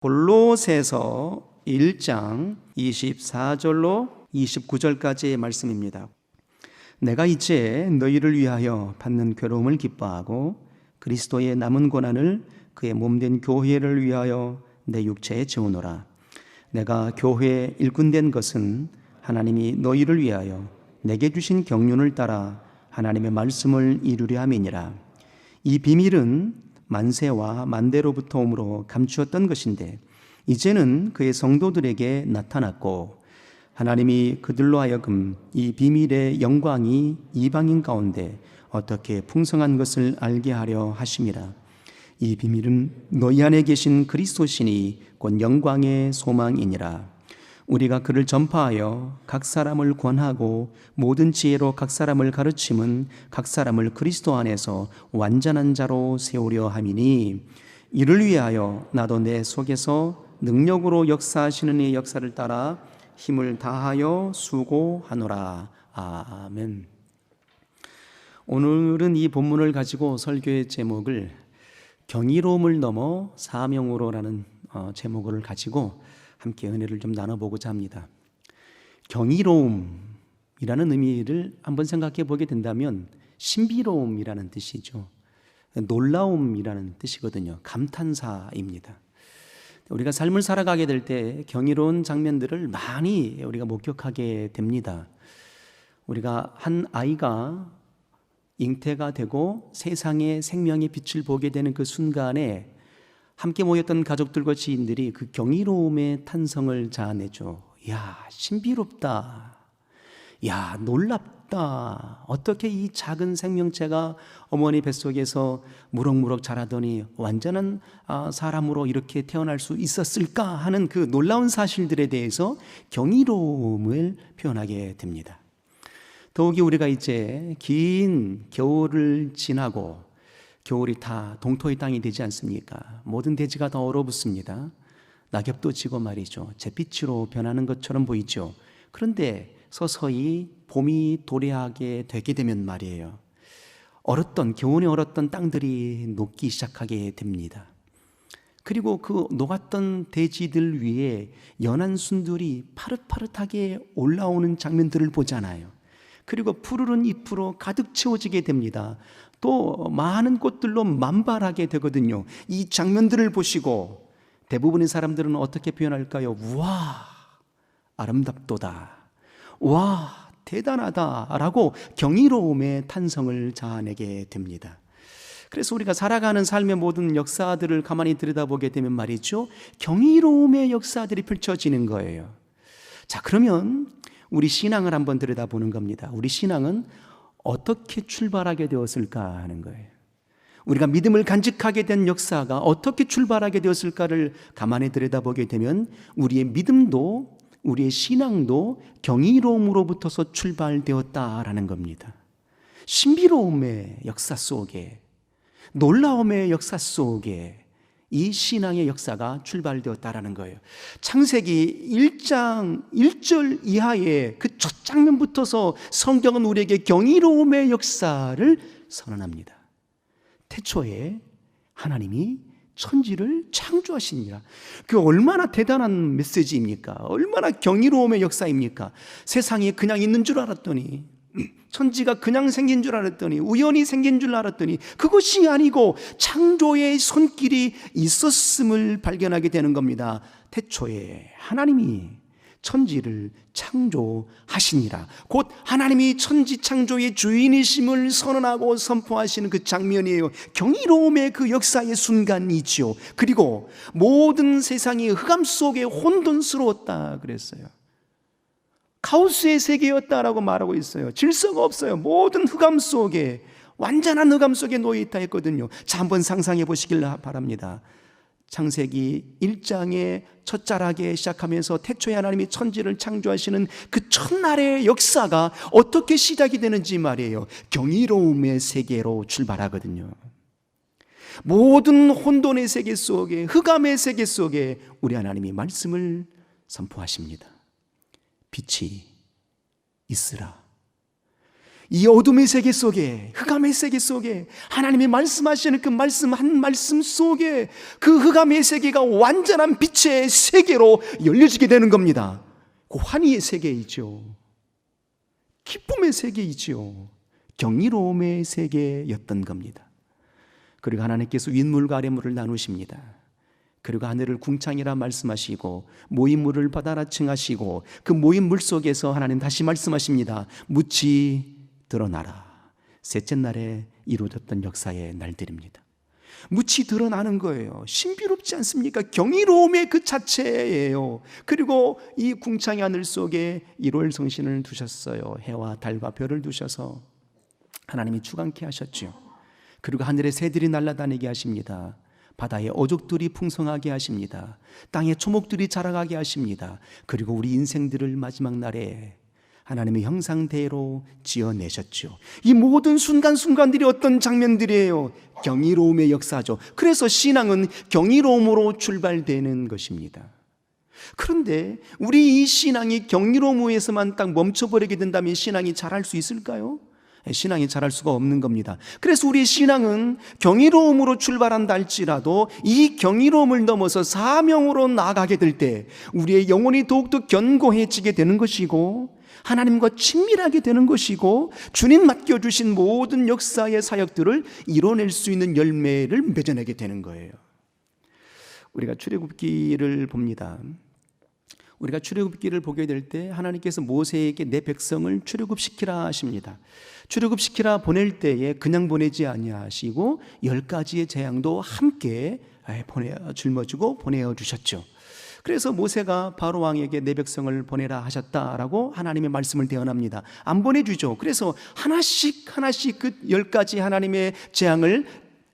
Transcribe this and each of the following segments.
골로새서 1장 24절로 29절까지의 말씀입니다. 내가 이제 너희를 위하여 받는 괴로움을 기뻐하고 그리스도의 남은 고난을 그의 몸된 교회를 위하여 내 육체에 지우노라. 내가 교회에 일꾼된 것은 하나님이 너희를 위하여 내게 주신 경륜을 따라 하나님의 말씀을 이루려 함이니라. 이 비밀은 만세와 만대로부터 오므로 감추었던 것인데 이제는 그의 성도들에게 나타났고 하나님이 그들로 하여금 이 비밀의 영광이 이방인 가운데 어떻게 풍성한 것을 알게 하려 하심이라. 이 비밀은 너희 안에 계신 그리스도시니 곧 영광의 소망이니라. 우리가 그를 전파하여 각 사람을 권하고 모든 지혜로 각 사람을 가르침은 각 사람을 그리스도 안에서 완전한 자로 세우려 함이니 이를 위하여 나도 내 속에서 능력으로 역사하시는 이의 역사를 따라 힘을 다하여 수고하노라. 아멘. 오늘은 이 본문을 가지고 설교의 제목을 경이로움을 넘어 사명으로라는 제목을 가지고 함께 은혜를 좀 나눠보고자 합니다. 경이로움이라는 의미를 한번 생각해 보게 된다면 신비로움이라는 뜻이죠. 놀라움이라는 뜻이거든요. 감탄사입니다. 우리가 삶을 살아가게 될 때 경이로운 장면들을 많이 우리가 목격하게 됩니다. 우리가 한 아이가 잉태가 되고 세상에 생명의 빛을 보게 되는 그 순간에 함께 모였던 가족들과 지인들이 그 경이로움의 탄성을 자아내죠. 야, 신비롭다. 야, 놀랍다. 어떻게 이 작은 생명체가 어머니 뱃속에서 무럭무럭 자라더니 완전한 사람으로 이렇게 태어날 수 있었을까 하는 그 놀라운 사실들에 대해서 경이로움을 표현하게 됩니다. 더욱이 우리가 이제 긴 겨울을 지나고 겨울이 다 동토의 땅이 되지 않습니까? 모든 대지가 다 얼어붙습니다. 낙엽도 지고 말이죠. 잿빛으로 변하는 것처럼 보이죠. 그런데 서서히 봄이 도래하게 되게 되면 말이에요. 겨울에 얼었던 땅들이 녹기 시작하게 됩니다. 그리고 그 녹았던 대지들 위에 연한 순들이 파릇파릇하게 올라오는 장면들을 보잖아요. 그리고 푸르른 잎으로 가득 채워지게 됩니다. 또 많은 꽃들로 만발하게 되거든요. 이 장면들을 보시고 대부분의 사람들은 어떻게 표현할까요? 와, 아름답도다. 와, 대단하다 라고 경이로움의 탄성을 자아내게 됩니다. 그래서 우리가 살아가는 삶의 모든 역사들을 가만히 들여다보게 되면 말이죠, 경이로움의 역사들이 펼쳐지는 거예요. 자, 그러면 우리 신앙을 한번 들여다보는 겁니다. 우리 신앙은 어떻게 출발하게 되었을까 하는 거예요. 우리가 믿음을 간직하게 된 역사가 어떻게 출발하게 되었을까를 가만히 들여다보게 되면 우리의 믿음도 우리의 신앙도 경이로움으로부터서 출발되었다라는 겁니다. 신비로움의 역사 속에, 놀라움의 역사 속에 이 신앙의 역사가 출발되었다라는 거예요. 창세기 1장 1절 이하의 그 첫 장면부터서 성경은 우리에게 경이로움의 역사를 선언합니다. 태초에 하나님이 천지를 창조하시니라. 그 얼마나 대단한 메시지입니까? 얼마나 경이로움의 역사입니까? 세상이 그냥 있는 줄 알았더니, 천지가 그냥 생긴 줄 알았더니, 우연히 생긴 줄 알았더니 그것이 아니고 창조의 손길이 있었음을 발견하게 되는 겁니다. 태초에 하나님이 천지를 창조하시니라. 곧 하나님이 천지 창조의 주인이심을 선언하고 선포하시는 그 장면이에요. 경이로움의 그 역사의 순간이지요. 그리고 모든 세상이 흑암 속에 혼돈스러웠다 그랬어요. 카오스의 세계였다라고 말하고 있어요. 질서가 없어요. 모든 흑암 속에, 완전한 흑암 속에 놓여있다 했거든요. 자, 한번 상상해 보시길 바랍니다. 창세기 1장의 첫 자락에 시작하면서 태초에 하나님이 천지를 창조하시는 그 첫날의 역사가 어떻게 시작이 되는지 말이에요. 경이로움의 세계로 출발하거든요. 모든 혼돈의 세계 속에, 흑암의 세계 속에 우리 하나님이 말씀을 선포하십니다. 빛이 있으라. 이 어둠의 세계 속에, 흑암의 세계 속에 하나님이 말씀하시는 그 말씀 한 말씀 속에 그 흑암의 세계가 완전한 빛의 세계로 열려지게 되는 겁니다. 그 환희의 세계이죠. 기쁨의 세계이죠. 경이로움의 세계였던 겁니다. 그리고 하나님께서 윗물과 아랫물을 나누십니다. 그리고 하늘을 궁창이라 말씀하시고 모인물을 바다라 칭하시고 그 모인 물 속에서 하나님 다시 말씀하십니다. 묻지 드러나라. 셋째 날에 이루어졌던 역사의 날들입니다. 묻이 드러나는 거예요. 신비롭지 않습니까? 경이로움의 그 자체예요. 그리고 이 궁창의 하늘 속에 일월 성신을 두셨어요. 해와 달과 별을 두셔서 하나님이 주관케 하셨죠. 그리고 하늘의 새들이 날아다니게 하십니다. 바다의 어족들이 풍성하게 하십니다. 땅의 초목들이 자라가게 하십니다. 그리고 우리 인생들을 마지막 날에 하나님의 형상대로 지어내셨죠. 이 모든 순간순간들이 어떤 장면들이에요? 경이로움의 역사죠. 그래서 신앙은 경이로움으로 출발되는 것입니다. 그런데 우리 이 신앙이 경이로움에서만 딱 멈춰버리게 된다면 신앙이 자랄 수 있을까요? 신앙이 자랄 수가 없는 겁니다. 그래서 우리의 신앙은 경이로움으로 출발한다 할지라도 이 경이로움을 넘어서 사명으로 나아가게 될 때 우리의 영혼이 더욱더 견고해지게 되는 것이고 하나님과 친밀하게 되는 것이고 주님 맡겨주신 모든 역사의 사역들을 이뤄낼 수 있는 열매를 맺어내게 되는 거예요. 우리가 출애굽기를 봅니다. 우리가 출애굽기를 보게 될 때 하나님께서 모세에게 내 백성을 출애굽시키라 하십니다. 출애굽시키라 보낼 때에 그냥 보내지 아니하시고 10가지의 재앙도 함께 짊어지고 보내어 주셨죠. 그래서 모세가 바로 왕에게 내 백성을 보내라 하셨다라고 하나님의 말씀을 대언합니다. 안 보내주죠. 그래서 하나씩 그 10가지 하나님의 재앙을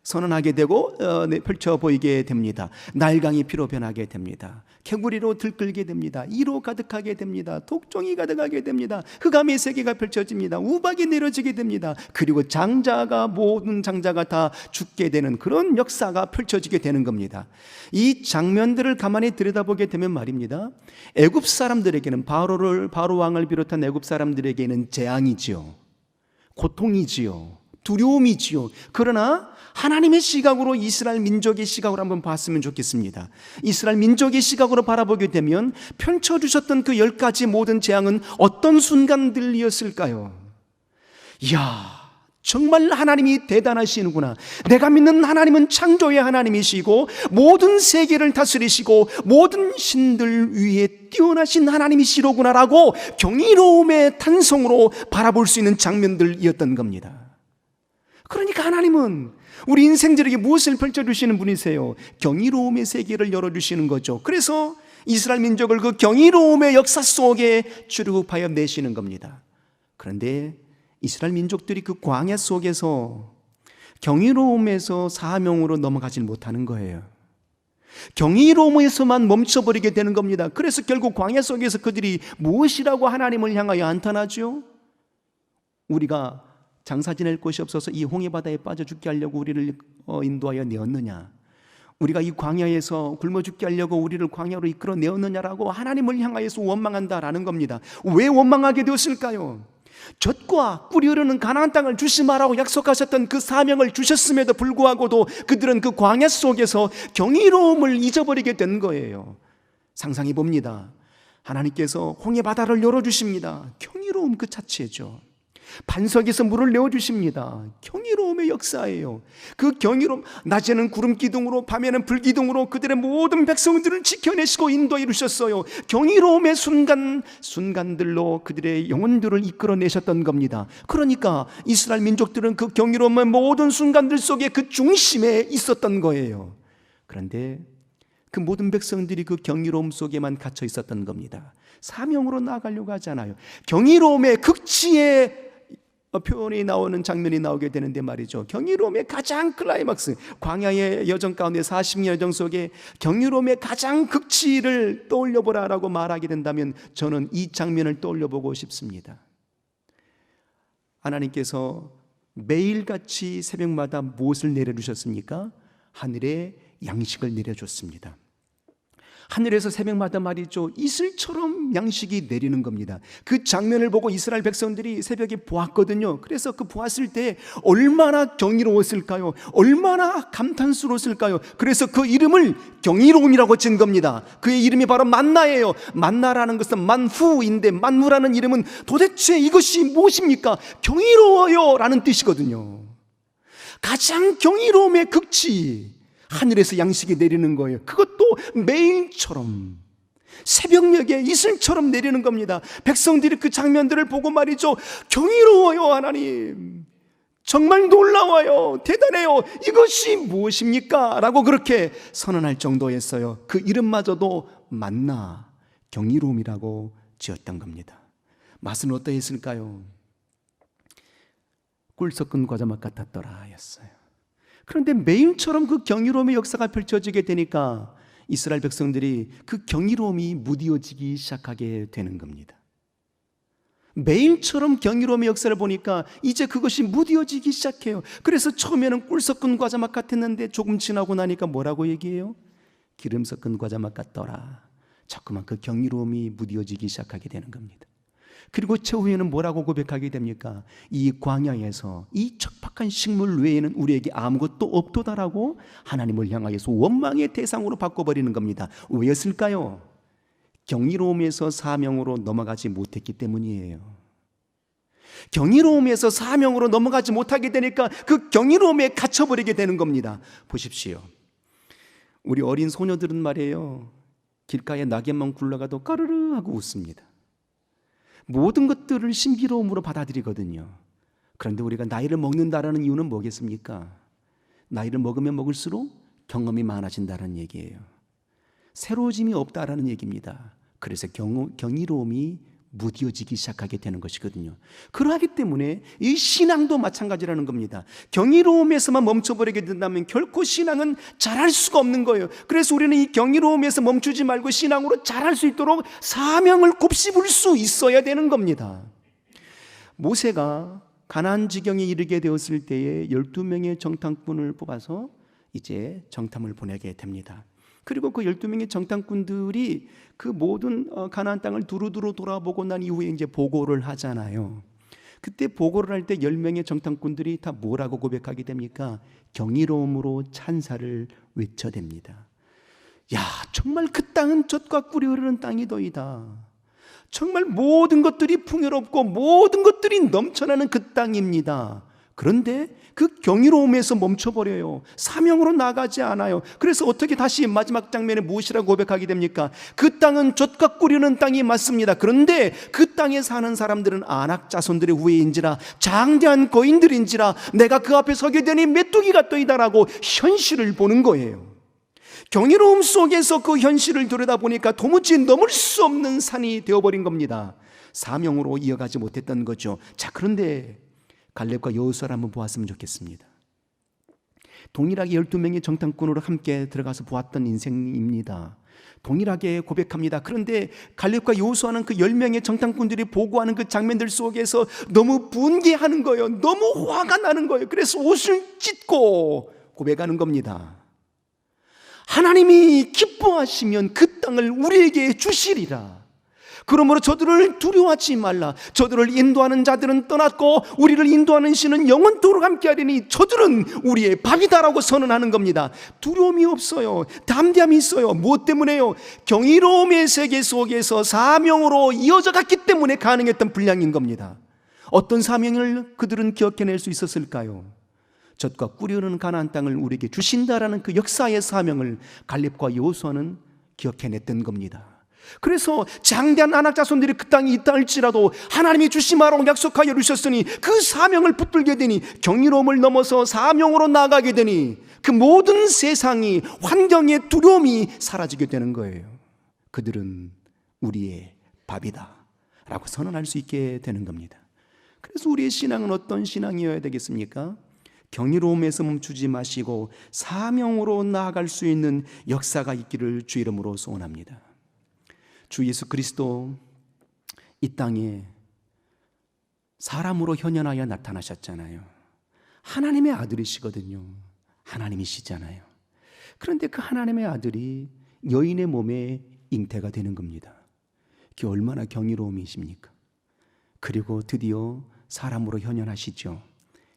선언하게 되고 펼쳐 보이게 됩니다. 날강이 피로 변하게 됩니다. 개구리로 들끓게 됩니다. 이로 가득하게 됩니다. 독종이 가득하게 됩니다. 흑암의 세계가 펼쳐집니다. 우박이 내려지게 됩니다. 그리고 모든 장자가 다 죽게 되는 그런 역사가 펼쳐지게 되는 겁니다. 이 장면들을 가만히 들여다보게 되면 말입니다. 애굽 사람들에게는 바로 왕을 비롯한 애굽 사람들에게는 재앙이지요. 고통이지요. 두려움이지요. 그러나 하나님의 시각으로 이스라엘 민족의 시각으로 한번 봤으면 좋겠습니다. 이스라엘 민족의 시각으로 바라보게 되면 펼쳐주셨던 그 10가지 모든 재앙은 어떤 순간들이었을까요? 이야, 정말 하나님이 대단하시는구나. 내가 믿는 하나님은 창조의 하나님이시고 모든 세계를 다스리시고 모든 신들 위에 뛰어나신 하나님이시로구나라고 경이로움의 탄성으로 바라볼 수 있는 장면들이었던 겁니다. 그러니까 하나님은 우리 인생들에게 무엇을 펼쳐주시는 분이세요? 경이로움의 세계를 열어주시는 거죠. 그래서 이스라엘 민족을 그 경이로움의 역사 속에 출애굽하여 내시는 겁니다. 그런데 이스라엘 민족들이 그 광야 속에서 경이로움에서 사명으로 넘어가지 못하는 거예요. 경이로움에서만 멈춰버리게 되는 겁니다. 그래서 결국 광야 속에서 그들이 무엇이라고 하나님을 향하여 안탄하죠? 우리가 장사 지낼 곳이 없어서 이 홍해바다에 빠져 죽게 하려고 우리를 인도하여 내었느냐? 우리가 이 광야에서 굶어 죽게 하려고 우리를 광야로 이끌어 내었느냐라고 하나님을 향하여서 원망한다라는 겁니다. 왜 원망하게 되었을까요? 젖과 꿀이 흐르는 가나안 땅을 주시마라고 약속하셨던 그 사명을 주셨음에도 불구하고도 그들은 그 광야 속에서 경이로움을 잊어버리게 된 거예요. 상상해 봅니다. 하나님께서 홍해바다를 열어주십니다. 경이로움 그 자체죠. 반석에서 물을 내어주십니다. 경이로움의 역사예요. 그 경이로움, 낮에는 구름 기둥으로 밤에는 불 기둥으로 그들의 모든 백성들을 지켜내시고 인도해 주셨어요. 경이로움의 순간들로 그들의 영혼들을 이끌어내셨던 겁니다. 그러니까 이스라엘 민족들은 그 경이로움의 모든 순간들 속에 그 중심에 있었던 거예요. 그런데 그 모든 백성들이 그 경이로움 속에만 갇혀 있었던 겁니다. 사명으로 나아가려고 하지 않아요. 경이로움의 극치에 표현이 나오는 장면이 나오게 되는데 말이죠. 경이로움의 가장 클라이막스, 광야의 여정 가운데 40년 여정 속에 경이로움의 가장 극치를 떠올려보라라고 말하게 된다면 저는 이 장면을 떠올려보고 싶습니다. 하나님께서 매일같이 새벽마다 무엇을 내려주셨습니까? 하늘에 양식을 내려줬습니다. 하늘에서 새벽마다 말이죠, 이슬처럼 양식이 내리는 겁니다. 그 장면을 보고 이스라엘 백성들이 새벽에 보았거든요. 그래서 그 보았을 때 얼마나 경이로웠을까요? 얼마나 감탄스러웠을까요? 그래서 그 이름을 경이로움이라고 지은 겁니다. 그의 이름이 바로 만나예요. 만나라는 것은 만후인데, 만후라는 이름은 도대체 이것이 무엇입니까? 경이로워요 라는 뜻이거든요. 가장 경이로움의 극치, 하늘에서 양식이 내리는 거예요. 그것도 매일처럼 새벽녘에 이슬처럼 내리는 겁니다. 백성들이 그 장면들을 보고 말이죠, 경이로워요 하나님, 정말 놀라워요, 대단해요, 이것이 무엇입니까? 라고 그렇게 선언할 정도였어요. 그 이름마저도 만나, 경이로움이라고 지었던 겁니다. 맛은 어떠했을까요? 꿀 섞은 과자 맛 같았더라 였어요. 그런데 매일처럼 그 경이로움의 역사가 펼쳐지게 되니까 이스라엘 백성들이 그 경이로움이 무뎌지기 시작하게 되는 겁니다. 매일처럼 경이로움의 역사를 보니까 이제 그것이 무뎌지기 시작해요. 그래서 처음에는 꿀 섞은 과자 맛 같았는데 조금 지나고 나니까 뭐라고 얘기해요? 기름 섞은 과자 맛 같더라. 자꾸만 그 경이로움이 무뎌지기 시작하게 되는 겁니다. 그리고 최후에는 뭐라고 고백하게 됩니까? 이 광야에서 이 척박한 식물 외에는 우리에게 아무것도 없도다라고 하나님을 향하여서 원망의 대상으로 바꿔버리는 겁니다. 왜였을까요? 경이로움에서 사명으로 넘어가지 못했기 때문이에요. 경이로움에서 사명으로 넘어가지 못하게 되니까 그 경이로움에 갇혀버리게 되는 겁니다. 보십시오, 우리 어린 소녀들은 말이에요, 길가에 낙엽만 굴러가도 까르르 하고 웃습니다. 모든 것들을 신비로움으로 받아들이거든요. 그런데 우리가 나이를 먹는다라는 이유는 뭐겠습니까? 나이를 먹으면 먹을수록 경험이 많아진다는 얘기예요. 새로워짐이 없다라는 얘기입니다. 그래서 경이로움이 무뎌지기 시작하게 되는 것이거든요. 그러하기 때문에 이 신앙도 마찬가지라는 겁니다. 경이로움에서만 멈춰버리게 된다면 결코 신앙은 잘할 수가 없는 거예요. 그래서 우리는 이 경이로움에서 멈추지 말고 신앙으로 잘할 수 있도록 사명을 곱씹을 수 있어야 되는 겁니다. 모세가 가나안 지경에 이르게 되었을 때에 12명의 정탐꾼을 뽑아서 이제 정탐을 보내게 됩니다. 그리고 그 12명의 정탐꾼들이 그 모든 가나안 땅을 두루두루 돌아보고 난 이후에 이제 보고를 하잖아요. 그때 보고를 할 때 10명의 정탐꾼들이 다 뭐라고 고백하게 됩니까? 경이로움으로 찬사를 외쳐댑니다. 야, 정말 그 땅은 젖과 꿀이 흐르는 땅이더이다. 정말 모든 것들이 풍요롭고 모든 것들이 넘쳐나는 그 땅입니다. 그런데 그 경이로움에서 멈춰버려요. 사명으로 나가지 않아요. 그래서 어떻게 다시 마지막 장면에 무엇이라고 고백하게 됩니까? 그 땅은 젖과 꿀이는 땅이 맞습니다. 그런데 그 땅에 사는 사람들은 안악 자손들의 후예인지라 장대한 거인들인지라 내가 그 앞에 서게 되니 메뚜기 같더이다라고 현실을 보는 거예요. 경이로움 속에서 그 현실을 들여다보니까 도무지 넘을 수 없는 산이 되어버린 겁니다. 사명으로 이어가지 못했던 거죠. 자, 그런데 갈렙과 여호수아를 한번 보았으면 좋겠습니다. 동일하게 12명의 정탐꾼으로 함께 들어가서 보았던 인생입니다. 동일하게 고백합니다. 그런데 갈렙과 여호수아는 그 10명의 정탐꾼들이 보고하는 그 장면들 속에서 너무 분개하는 거예요. 너무 화가 나는 거예요. 그래서 옷을 찢고 고백하는 겁니다. 하나님이 기뻐하시면 그 땅을 우리에게 주시리라. 그러므로 저들을 두려워하지 말라. 저들을 인도하는 자들은 떠났고 우리를 인도하는 신은 영원토록 함께하리니 저들은 우리의 밥이다라고 선언하는 겁니다. 두려움이 없어요. 담대함이 있어요. 무엇 때문에요? 경이로움의 세계 속에서 사명으로 이어져 갔기 때문에 가능했던 분량인 겁니다. 어떤 사명을 그들은 기억해낼 수 있었을까요? 젖과 꿀이 흐르는 가나안 땅을 우리에게 주신다라는 그 역사의 사명을 갈렙과 여호수아는 기억해냈던 겁니다. 그래서 장대한 안악 자손들이 그 땅에 있다 할지라도 하나님이 주심하라고 약속하여 주셨으니 그 사명을 붙들게 되니 경이로움을 넘어서 사명으로 나아가게 되니 그 모든 세상이 환경의 두려움이 사라지게 되는 거예요. 그들은 우리의 밥이다 라고 선언할 수 있게 되는 겁니다. 그래서 우리의 신앙은 어떤 신앙이어야 되겠습니까? 경이로움에서 멈추지 마시고 사명으로 나아갈 수 있는 역사가 있기를 주 이름으로 소원합니다. 주 예수 그리스도 이 땅에 사람으로 현현하여 나타나셨잖아요. 하나님의 아들이시거든요. 하나님이시잖아요. 그런데 그 하나님의 아들이 여인의 몸에 잉태가 되는 겁니다. 그게 얼마나 경이로움이십니까? 그리고 드디어 사람으로 현현하시죠.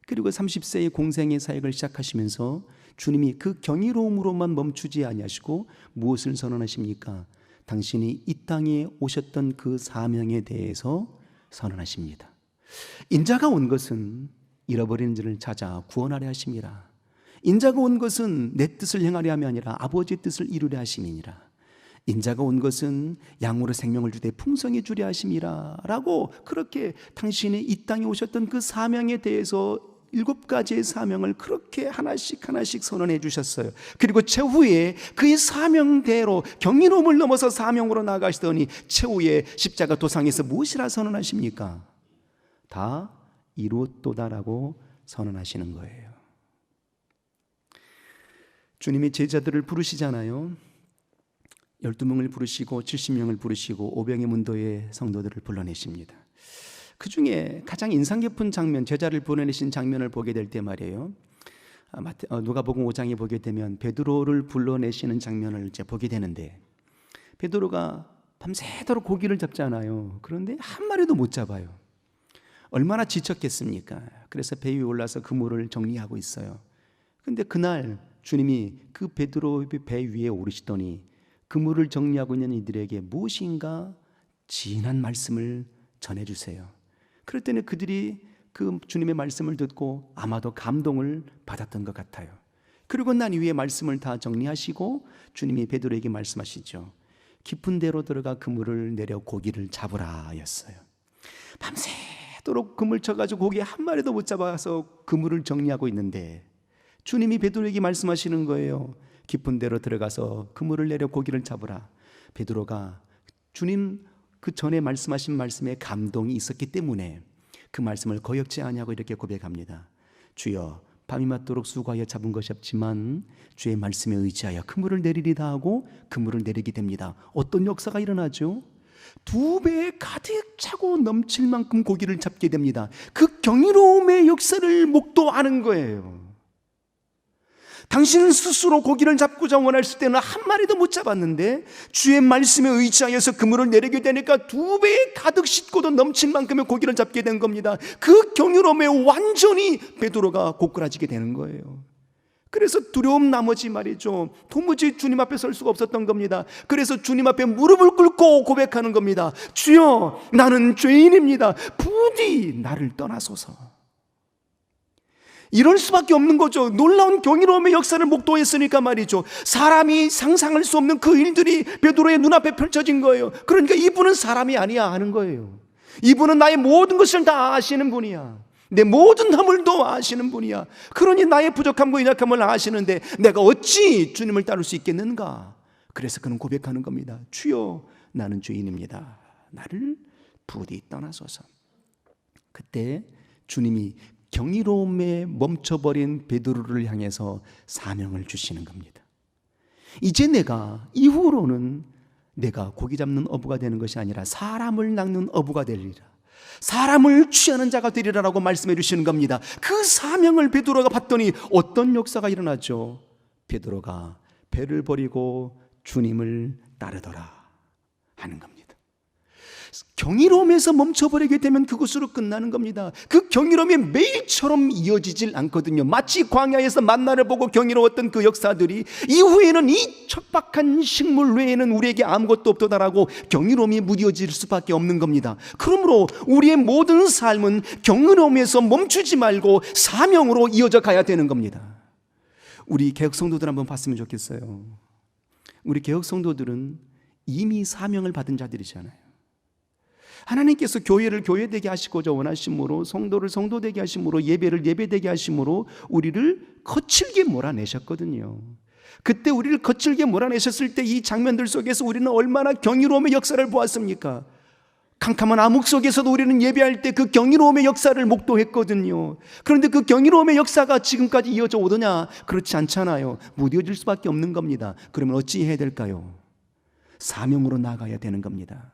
그리고 30세의 공생의 사역을 시작하시면서 주님이 그 경이로움으로만 멈추지 아니하시고 무엇을 선언하십니까? 당신이 이 땅에 오셨던 그 사명에 대해서 선언하십니다. 인자가 온 것은 잃어버린 자를 찾아 구원하려 하심이라. 인자가 온 것은 내 뜻을 행하려 함이 아니라 아버지의 뜻을 이루려 하심이니라. 인자가 온 것은 양으로 생명을 주되 풍성히 주려 하심이라 라고, 그렇게 당신이 이 땅에 오셨던 그 사명에 대해서 7가지의 사명을 그렇게 하나씩 선언해 주셨어요. 그리고 최후에 그의 사명대로 경이로움을 넘어서 사명으로 나아가시더니 최후에 십자가 도상에서 무엇이라 선언하십니까? 다 이루었도다라고 선언하시는 거예요. 주님이 제자들을 부르시잖아요. 12명을 부르시고 70명을 부르시고 500의 문도의 성도들을 불러내십니다. 그 중에 가장 인상 깊은 장면, 제자를 보내신 장면을 보게 될 때 말이에요. 누가복음 5장에 보게 되면 베드로를 불러내시는 장면을 이제 보게 되는데, 베드로가 밤새도록 고기를 잡잖아요. 그런데 한 마리도 못 잡아요. 얼마나 지쳤겠습니까? 그래서 배 위에 올라서 그물을 정리하고 있어요. 그런데 그날 주님이 그 베드로의 배 위에 오르시더니 그물을 정리하고 있는 이들에게 무엇인가 진한 말씀을 전해주세요. 그럴 때는 그들이 그 주님의 말씀을 듣고 아마도 감동을 받았던 것 같아요. 그리고 난 이후에 말씀을 다 정리하시고 주님이 베드로에게 말씀하시죠. 깊은 데로 들어가 그물을 내려 고기를 잡으라 였어요. 밤새도록 그물 쳐가지고 고기 한 마리도 못 잡아서 그물을 정리하고 있는데 주님이 베드로에게 말씀하시는 거예요. 깊은 데로 들어가서 그물을 내려 고기를 잡으라. 베드로가 주님 그 전에 말씀하신 말씀에 감동이 있었기 때문에 그 말씀을 거역지 아니하고 이렇게 고백합니다. 주여, 밤이 맞도록 수고하여 잡은 것이 없지만 주의 말씀에 의지하여 그물을 내리리다 하고 그물을 내리게 됩니다. 어떤 역사가 일어나죠? 2배에 가득 차고 넘칠 만큼 고기를 잡게 됩니다. 그 경이로움의 역사를 목도하는 거예요. 당신은 스스로 고기를 잡고자 원했을 때는 한 마리도 못 잡았는데 주의 말씀에 의지하여서 그물을 내리게 되니까 2배에 가득 싣고도 넘칠 만큼의 고기를 잡게 된 겁니다. 그 경이로움에 완전히 베드로가 고꾸라지게 되는 거예요. 그래서 두려움 나머지 말이죠, 도무지 주님 앞에 설 수가 없었던 겁니다. 그래서 주님 앞에 무릎을 꿇고 고백하는 겁니다. 주여, 나는 죄인입니다. 부디 나를 떠나소서. 이럴 수밖에 없는 거죠. 놀라운 경이로움의 역사를 목도했으니까 말이죠. 사람이 상상할 수 없는 그 일들이 베드로의 눈앞에 펼쳐진 거예요. 그러니까 이분은 사람이 아니야 하는 거예요. 이분은 나의 모든 것을 다 아시는 분이야. 내 모든 허물도 아시는 분이야. 그러니 나의 부족함과 연약함을 아시는데 내가 어찌 주님을 따를 수 있겠는가? 그래서 그는 고백하는 겁니다. 주여, 나는 죄인입니다. 나를 부디 떠나소서. 그때 주님이 경이로움에 멈춰버린 베드로를 향해서 사명을 주시는 겁니다. 이제 내가 이후로는 내가 고기 잡는 어부가 되는 것이 아니라 사람을 낚는 어부가 되리라, 사람을 취하는 자가 되리라라고 말씀해 주시는 겁니다. 그 사명을 베드로가 받더니 어떤 역사가 일어나죠? 베드로가 배를 버리고 주님을 따르더라 하는 겁니다. 경이로움에서 멈춰버리게 되면 그것으로 끝나는 겁니다. 그 경이로움이 매일처럼 이어지질 않거든요. 마치 광야에서 만나를 보고 경이로웠던 그 역사들이 이후에는 이 척박한 식물 외에는 우리에게 아무것도 없도다라고 경이로움이 무뎌질 수밖에 없는 겁니다. 그러므로 우리의 모든 삶은 경이로움에서 멈추지 말고 사명으로 이어져 가야 되는 겁니다. 우리 개혁 성도들 한번 봤으면 좋겠어요. 우리 개혁 성도들은 이미 사명을 받은 자들이잖아요. 하나님께서 교회를 교회되게 하시고자 원하심으로, 성도를 성도되게 하심으로, 예배를 예배되게 하심으로 우리를 거칠게 몰아내셨거든요. 그때 우리를 거칠게 몰아내셨을 때 이 장면들 속에서 우리는 얼마나 경이로움의 역사를 보았습니까? 캄캄한 암흑 속에서도 우리는 예배할 때 그 경이로움의 역사를 목도했거든요. 그런데 그 경이로움의 역사가 지금까지 이어져 오더냐? 그렇지 않잖아요. 무뎌질 수밖에 없는 겁니다. 그러면 어찌 해야 될까요? 사명으로 나가야 되는 겁니다.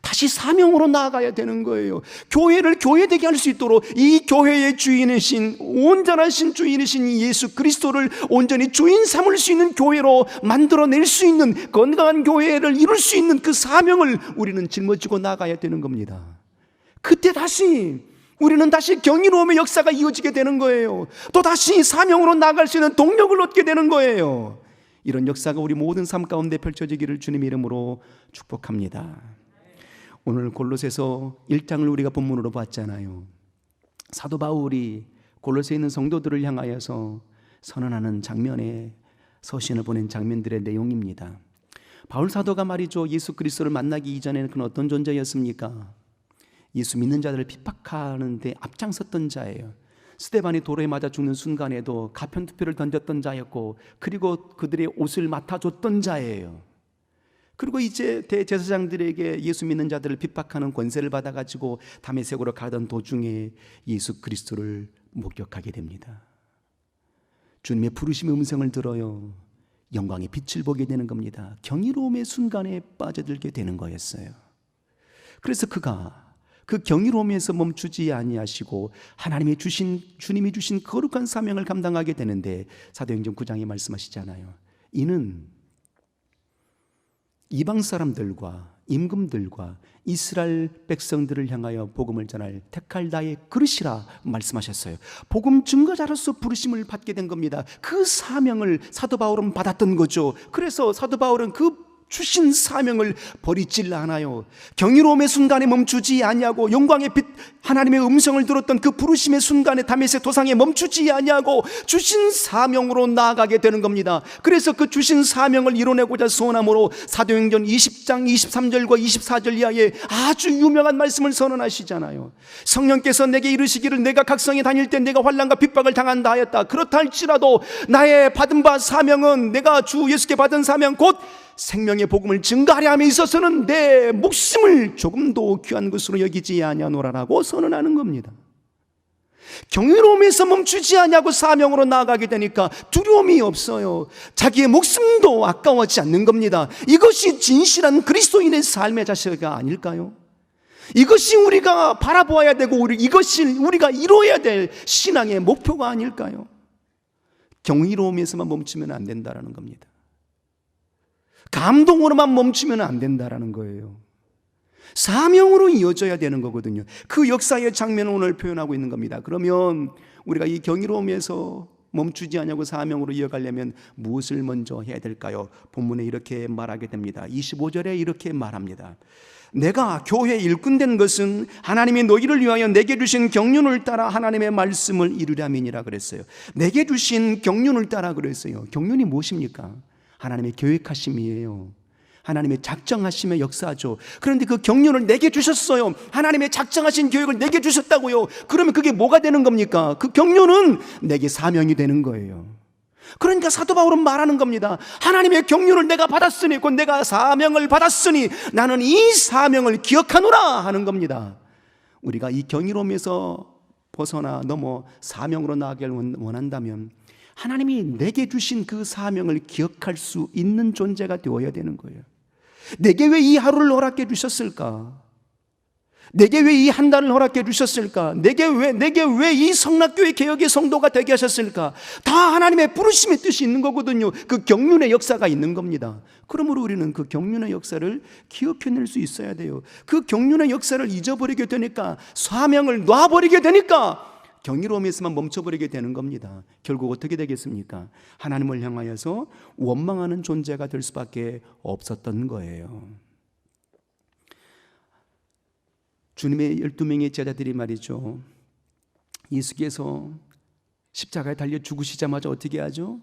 다시 사명으로 나아가야 되는 거예요. 교회를 교회되게 할 수 있도록 이 교회의 주인이신, 온전하신 주인이신 예수 그리스도를 온전히 주인 삼을 수 있는 교회로 만들어낼 수 있는 건강한 교회를 이룰 수 있는 그 사명을 우리는 짊어지고 나가야 되는 겁니다. 그때 다시 우리는 다시 경이로움의 역사가 이어지게 되는 거예요. 또 다시 사명으로 나아갈 수 있는 동력을 얻게 되는 거예요. 이런 역사가 우리 모든 삶 가운데 펼쳐지기를 주님의 이름으로 축복합니다. 오늘 골로새서 1장을 우리가 본문으로 봤잖아요. 사도 바울이 골로새에 있는 성도들을 향하여서 선언하는 장면에 서신을 보낸 장면들의 내용입니다. 바울 사도가 말이죠, 예수 그리스도를 만나기 이전에는 그는 어떤 존재였습니까? 예수 믿는 자들을 핍박하는 데 앞장섰던 자예요. 스데반이 돌에 맞아 죽는 순간에도 가편투표를 던졌던 자였고, 그리고 그들의 옷을 맡아줬던 자예요. 그리고 이제 대제사장들에게 예수 믿는 자들을 핍박하는 권세를 받아가지고 다메섹으로 가던 도중에 예수 그리스도를 목격하게 됩니다. 주님의 부르심의 음성을 들어요. 영광의 빛을 보게 되는 겁니다. 경이로움의 순간에 빠져들게 되는 거였어요. 그래서 그가 그 경이로움에서 멈추지 아니하시고 주님이 주신 거룩한 사명을 감당하게 되는데, 사도행전 9장에 말씀하시잖아요. 이는 이방 사람들과 임금들과 이스라엘 백성들을 향하여 복음을 전할 택할 나의 그릇이라 말씀하셨어요. 복음 증거자로서 부르심을 받게 된 겁니다. 그 사명을 사도 바울은 받았던 거죠. 그래서 사도 바울은 그 주신 사명을 버리질 않아요. 경이로움의 순간에 멈추지 아니하고, 영광의 빛 하나님의 음성을 들었던 그 부르심의 순간에 다메섹 도상에 멈추지 아니하고 주신 사명으로 나아가게 되는 겁니다. 그래서 그 주신 사명을 이뤄내고자 소원함으로 사도행전 20장 23절과 24절 이하에 아주 유명한 말씀을 선언하시잖아요. 성령께서 내게 이르시기를 내가 각성에 다닐 때 내가 환난과 핍박을 당한다 하였다. 그렇다 할지라도 나의 받은 바 사명은, 내가 주 예수께 받은 사명 곧 생명의 복음을 증거하려 함에 있어서는 내 목숨을 조금도 귀한 것으로 여기지 아니하노라라고 선언하는 겁니다. 경이로움에서 멈추지 아니하고 사명으로 나아가게 되니까 두려움이 없어요. 자기의 목숨도 아까워하지 않는 겁니다. 이것이 진실한 그리스도인의 삶의 자세가 아닐까요? 이것이 우리가 바라보아야 되고, 이것이 우리가 이루어야 될 신앙의 목표가 아닐까요? 경이로움에서만 멈추면 안 된다는 겁니다. 감동으로만 멈추면 안 된다는 거예요. 사명으로 이어져야 되는 거거든요. 그 역사의 장면을 오늘 표현하고 있는 겁니다. 그러면 우리가 이 경이로움에서 멈추지 않냐고 사명으로 이어가려면 무엇을 먼저 해야 될까요? 본문에 이렇게 말하게 됩니다. 25절에 이렇게 말합니다. 내가 교회의 일꾼된 것은 하나님이 너희를 위하여 내게 주신 경륜을 따라 하나님의 말씀을 이루려함이니라 그랬어요. 내게 주신 경륜을 따라 그랬어요. 경륜이 무엇입니까? 하나님의 계획하심이에요. 하나님의 작정하심의 역사죠. 그런데 그 경륜을 내게 주셨어요. 하나님의 작정하신 계획을 내게 주셨다고요. 그러면 그게 뭐가 되는 겁니까? 그 경륜은 내게 사명이 되는 거예요. 그러니까 사도 바울은 말하는 겁니다. 하나님의 경륜을 내가 받았으니, 곧 내가 사명을 받았으니 나는 이 사명을 기억하노라 하는 겁니다. 우리가 이 경이로움에서 벗어나 넘어 사명으로 나아가길 원한다면 하나님이 내게 주신 그 사명을 기억할 수 있는 존재가 되어야 되는 거예요. 내게 왜 이 하루를 허락해 주셨을까? 내게 왜 이 한 달을 허락해 주셨을까? 내게 왜 이 성락교회 개혁의 성도가 되게 하셨을까? 다 하나님의 부르심의 뜻이 있는 거거든요. 그 경륜의 역사가 있는 겁니다. 그러므로 우리는 그 경륜의 역사를 기억해낼 수 있어야 돼요. 그 경륜의 역사를 잊어버리게 되니까, 사명을 놔버리게 되니까 경이로움에서만 멈춰버리게 되는 겁니다. 결국 어떻게 되겠습니까? 하나님을 향하여서 원망하는 존재가 될 수밖에 없었던 거예요. 주님의 12명의 제자들이 말이죠, 예수께서 십자가에 달려 죽으시자마자 어떻게 하죠?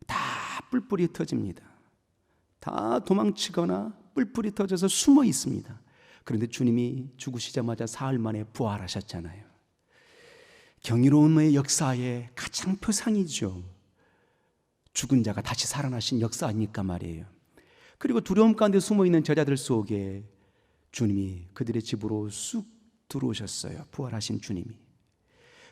다 뿔뿔이 터집니다. 다 도망치거나 뿔뿔이 터져서 숨어 있습니다. 그런데 주님이 죽으시자마자 사흘 만에 부활하셨잖아요. 경이로움의 역사의 가장 표상이죠. 죽은 자가 다시 살아나신 역사니까 말이에요. 그리고 두려움 가운데 숨어있는 제자들 속에 주님이 그들의 집으로 쑥 들어오셨어요. 부활하신 주님이.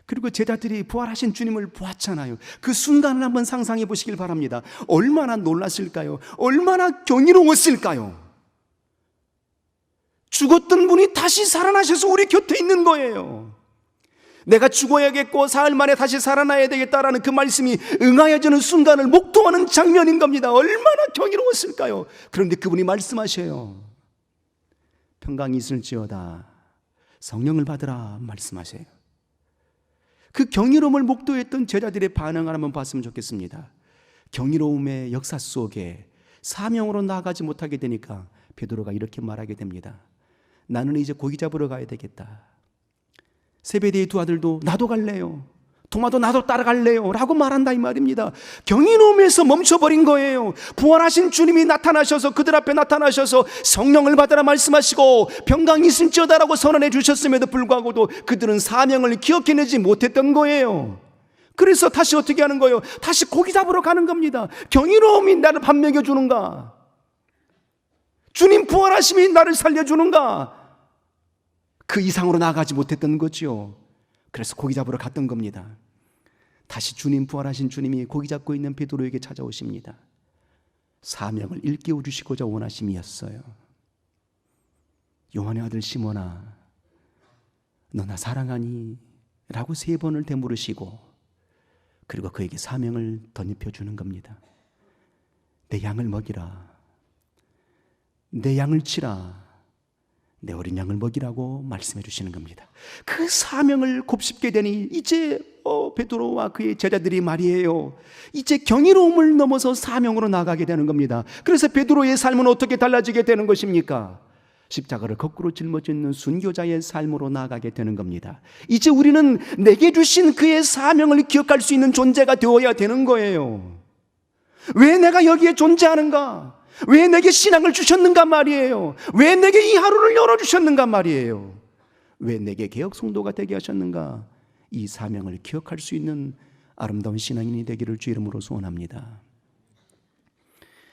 그리고 제자들이 부활하신 주님을 보았잖아요. 그 순간을 한번 상상해 보시길 바랍니다. 얼마나 놀랐을까요? 얼마나 경이로웠을까요? 죽었던 분이 다시 살아나셔서 우리 곁에 있는 거예요. 내가 죽어야겠고 사흘 만에 다시 살아나야 되겠다라는 그 말씀이 응하여지는 순간을 목도하는 장면인 겁니다. 얼마나 경이로웠을까요? 그런데 그분이 말씀하셔요. 평강이 있을지어다 성령을 받으라 말씀하세요. 그 경이로움을 목도했던 제자들의 반응을 한번 봤으면 좋겠습니다. 경이로움의 역사 속에 사명으로 나아가지 못하게 되니까 베드로가 이렇게 말하게 됩니다. 나는 이제 고기 잡으러 가야 되겠다. 세베대의 두 아들도 나도 갈래요. 도마도 나도 따라갈래요 라고 말한다 이 말입니다. 경이로움에서 멈춰버린 거예요. 부활하신 주님이 나타나셔서 그들 앞에 나타나셔서 성령을 받으라 말씀하시고 평강이 있을지어다라고 선언해 주셨음에도 불구하고도 그들은 사명을 기억해내지 못했던 거예요. 그래서 다시 어떻게 하는 거예요? 다시 고기 잡으러 가는 겁니다. 경이로움이 나를 밥 먹여주는가? 주님 부활하심이 나를 살려주는가? 그 이상으로 나아가지 못했던 거죠. 그래서 고기 잡으러 갔던 겁니다. 다시 주님 부활하신 주님이 고기 잡고 있는 베드로에게 찾아오십니다. 사명을 일깨워 주시고자 원하심이었어요. 요한의 아들 시몬아 너 나 사랑하니? 라고 3번을 되물으시고 그리고 그에게 사명을 덧입혀 주는 겁니다. 내 양을 먹이라. 내 양을 치라. 내 어린 양을 먹이라고 말씀해 주시는 겁니다. 그 사명을 곱씹게 되니 이제 베드로와 그의 제자들이 말이에요, 이제 경이로움을 넘어서 사명으로 나가게 되는 겁니다. 그래서 베드로의 삶은 어떻게 달라지게 되는 것입니까? 십자가를 거꾸로 짊어지는 순교자의 삶으로 나아가게 되는 겁니다. 이제 우리는 내게 주신 그의 사명을 기억할 수 있는 존재가 되어야 되는 거예요. 왜 내가 여기에 존재하는가? 왜 내게 신앙을 주셨는가 말이에요. 왜 내게 이 하루를 열어주셨는가 말이에요. 왜 내게 개혁 성도가 되게 하셨는가? 이 사명을 기억할 수 있는 아름다운 신앙인이 되기를 주 이름으로 소원합니다.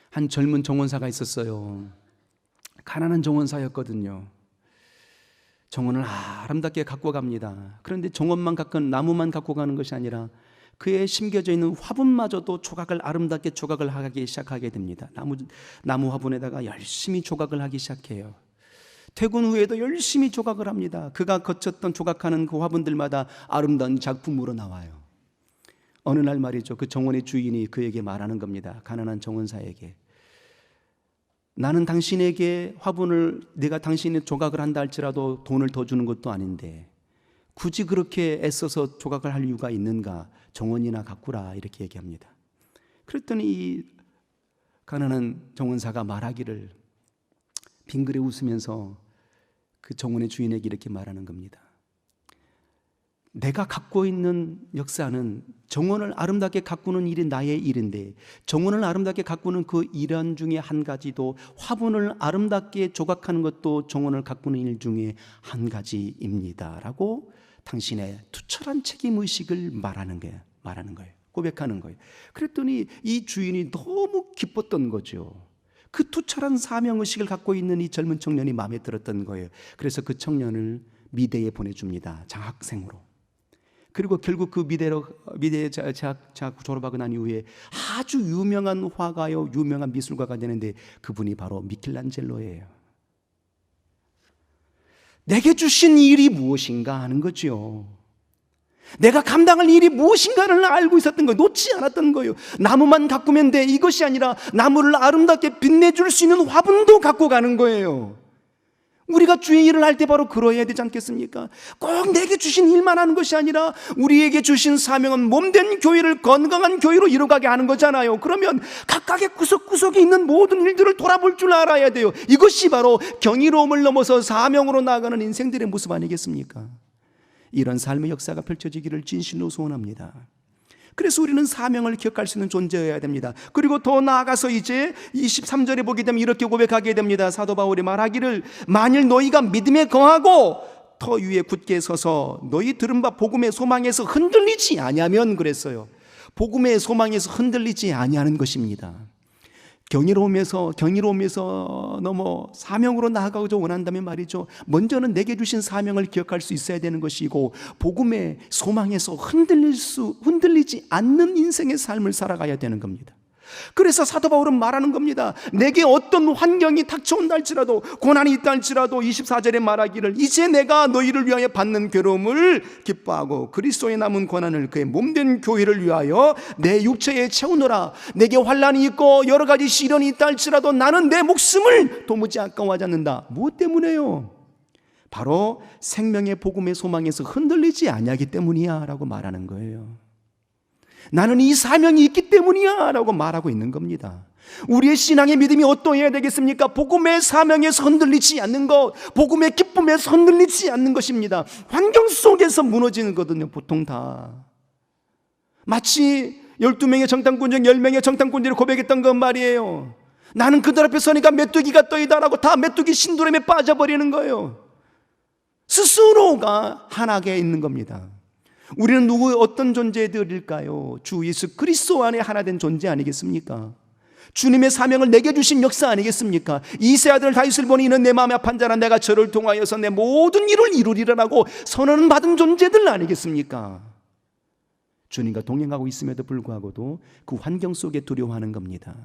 한 젊은 정원사가 있었어요. 가난한 정원사였거든요. 정원을 아름답게 갖고 갑니다. 그런데 정원만 갖고 나무만 갖고 가는 것이 아니라 그에 심겨져 있는 화분마저도 조각을 아름답게 조각을 하기 시작하게 됩니다. 나무 화분에다가 열심히 조각을 하기 시작해요. 퇴근 후에도 열심히 조각을 합니다. 그가 거쳤던 조각하는 그 화분들마다 아름다운 작품으로 나와요. 어느 날 말이죠, 그 정원의 주인이 그에게 말하는 겁니다. 가난한 정원사에게, 나는 당신에게 화분을, 내가 당신의 조각을 한다 할지라도 돈을 더 주는 것도 아닌데 굳이 그렇게 애써서 조각을 할 이유가 있는가? 정원이나 가꾸라, 이렇게 얘기합니다. 그랬더니 이 가난한 정원사가 말하기를, 빙그레 웃으면서 그 정원의 주인에게 이렇게 말하는 겁니다. 내가 갖고 있는 역사는 정원을 아름답게 가꾸는 일이 나의 일인데, 정원을 아름답게 가꾸는 그 일 중에 한 가지도 화분을 아름답게 조각하는 것도 정원을 가꾸는 일 중에 한 가지입니다 라고 당신의 투철한 책임의식을 말하는 거예요. 고백하는 거예요. 그랬더니 이 주인이 너무 기뻤던 거죠. 그 투철한 사명의식을 갖고 있는 이 젊은 청년이 마음에 들었던 거예요. 그래서 그 청년을 미대에 보내줍니다. 장학생으로. 그리고 결국 그 미대 대학 졸업하고 난 이후에 아주 유명한 화가요, 유명한 미술가가 되는데 그분이 바로 미켈란젤로예요. 내게 주신 일이 무엇인가 하는 거죠. 내가 감당할 일이 무엇인가를 알고 있었던 거예요. 놓지 않았던 거예요. 나무만 가꾸면 돼, 이것이 아니라 나무를 아름답게 빛내줄 수 있는 화분도 갖고 가는 거예요. 우리가 주의 일을 할 때 바로 그러해야 되지 않겠습니까? 꼭 내게 주신 일만 하는 것이 아니라 우리에게 주신 사명은 몸된 교회를 건강한 교회로 이루어가게 하는 거잖아요. 그러면 각각의 구석구석에 있는 모든 일들을 돌아볼 줄 알아야 돼요. 이것이 바로 경이로움을 넘어서 사명으로 나아가는 인생들의 모습 아니겠습니까? 이런 삶의 역사가 펼쳐지기를 진실로 소원합니다. 그래서 우리는 사명을 기억할 수 있는 존재여야 됩니다. 그리고 더 나아가서 이제 23절에 보게 되면 이렇게 고백하게 됩니다. 사도 바울이 말하기를, 만일 너희가 믿음에 거하고 터 위에 굳게 서서 너희 들은 바 복음의 소망에서 흔들리지 아니하면, 그랬어요. 복음의 소망에서 흔들리지 아니하는 것입니다. 경이로움에서 넘어 사명으로 나아가고자 원한다면 말이죠, 먼저는 내게 주신 사명을 기억할 수 있어야 되는 것이고, 복음의 소망에서 흔들리지 않는 인생의 삶을 살아가야 되는 겁니다. 그래서 사도 바울은 말하는 겁니다. 내게 어떤 환경이 닥쳐온다 할지라도, 고난이 있다 할지라도 24절에 말하기를 이제 내가 너희를 위하여 받는 괴로움을 기뻐하고 그리스도의 남은 고난을 그의 몸된 교회를 위하여 내 육체에 채우노라. 내게 환난이 있고 여러 가지 시련이 있다 할지라도 나는 내 목숨을 도무지 아까워하지 않는다. 무엇 때문에요? 바로 생명의 복음의 소망에서 흔들리지 아니하기 때문이야 라고 말하는 거예요. 나는 이 사명이 있기 때문이야 라고 말하고 있는 겁니다. 우리의 신앙의 믿음이 어떠해야 되겠습니까? 복음의 사명에서 흔들리지 않는 것, 복음의 기쁨에서 흔들리지 않는 것입니다. 환경 속에서 무너지는 거거든요, 보통 다. 마치 12명의 정탐꾼 중 10명의 정탐꾼들이 고백했던 것 말이에요. 나는 그들 앞에 서니까 메뚜기가 떠이다라고 다 메뚜기 신두름에 빠져버리는 거예요. 스스로가 하나게 있는 겁니다. 우리는 어떤 존재들일까요? 주 예수 그리스도 안에 하나 된 존재 아니겠습니까? 주님의 사명을 내게 주신 역사 아니겠습니까? 이세 아들 다윗을 보니 이는 내 마음에 합한 자라, 내가 저를 통하여서 내 모든 일을 이루리라라고 선언을 받은 존재들 아니겠습니까? 주님과 동행하고 있음에도 불구하고도 그 환경 속에 두려워하는 겁니다.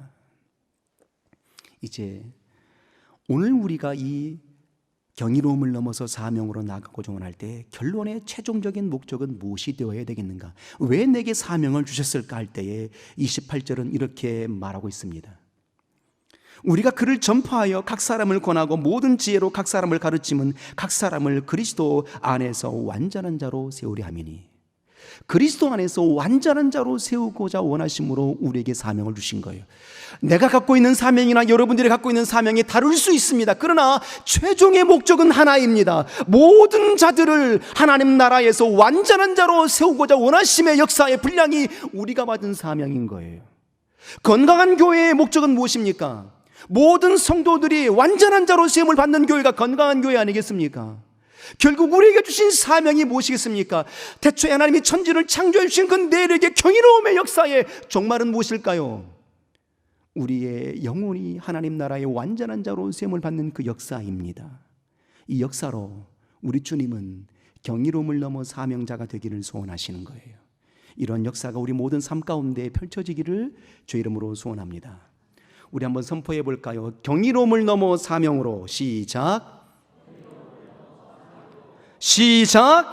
이제 오늘 우리가 이 경이로움을 넘어서 사명으로 나아가고자 할 때 결론의 최종적인 목적은 무엇이 되어야 되겠는가? 왜 내게 사명을 주셨을까 할 때에 28절은 이렇게 말하고 있습니다. 우리가 그를 전파하여 각 사람을 권하고 모든 지혜로 각 사람을 가르치면 각 사람을 그리스도 안에서 완전한 자로 세우려 함이니, 그리스도 안에서 완전한 자로 세우고자 원하심으로 우리에게 사명을 주신 거예요. 내가 갖고 있는 사명이나 여러분들이 갖고 있는 사명이 다를 수 있습니다. 그러나 최종의 목적은 하나입니다. 모든 자들을 하나님 나라에서 완전한 자로 세우고자 원하심의 역사의 분량이 우리가 받은 사명인 거예요. 건강한 교회의 목적은 무엇입니까? 모든 성도들이 완전한 자로 세움을 받는 교회가 건강한 교회 아니겠습니까? 결국 우리에게 주신 사명이 무엇이겠습니까? 태초에 하나님이 천지를 창조해 주신 그 내력의 경이로움의 역사의 종말은 무엇일까요? 우리의 영혼이 하나님 나라의 완전한 자로 세움을 받는 그 역사입니다. 이 역사로 우리 주님은 경이로움을 넘어 사명자가 되기를 소원하시는 거예요. 이런 역사가 우리 모든 삶 가운데 펼쳐지기를 주 이름으로 소원합니다. 우리 한번 선포해 볼까요? 경이로움을 넘어 사명으로. 시작. 시작.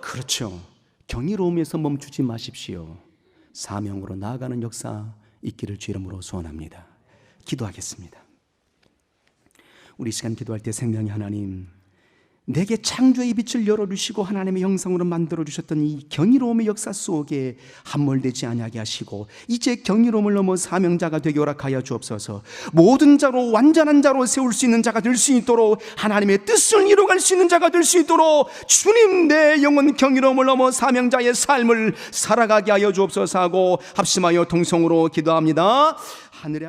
그렇죠. 경이로움에서 멈추지 마십시오. 사명으로 나아가는 역사 있기를 주 이름으로 소원합니다. 기도하겠습니다. 우리 시간 기도할 때 생명의 하나님, 내게 창조의 빛을 열어주시고 하나님의 형상으로 만들어주셨던 이 경이로움의 역사 속에 함몰되지 아니하게 하시고 이제 경이로움을 넘어 사명자가 되게 허락하여 주옵소서. 모든 자로 완전한 자로 세울 수 있는 자가 될 수 있도록, 하나님의 뜻을 이루어갈 수 있는 자가 될 수 있도록 주님, 내 영혼 경이로움을 넘어 사명자의 삶을 살아가게 하여 주옵소서 하고 합심하여 통성으로 기도합니다. 하늘에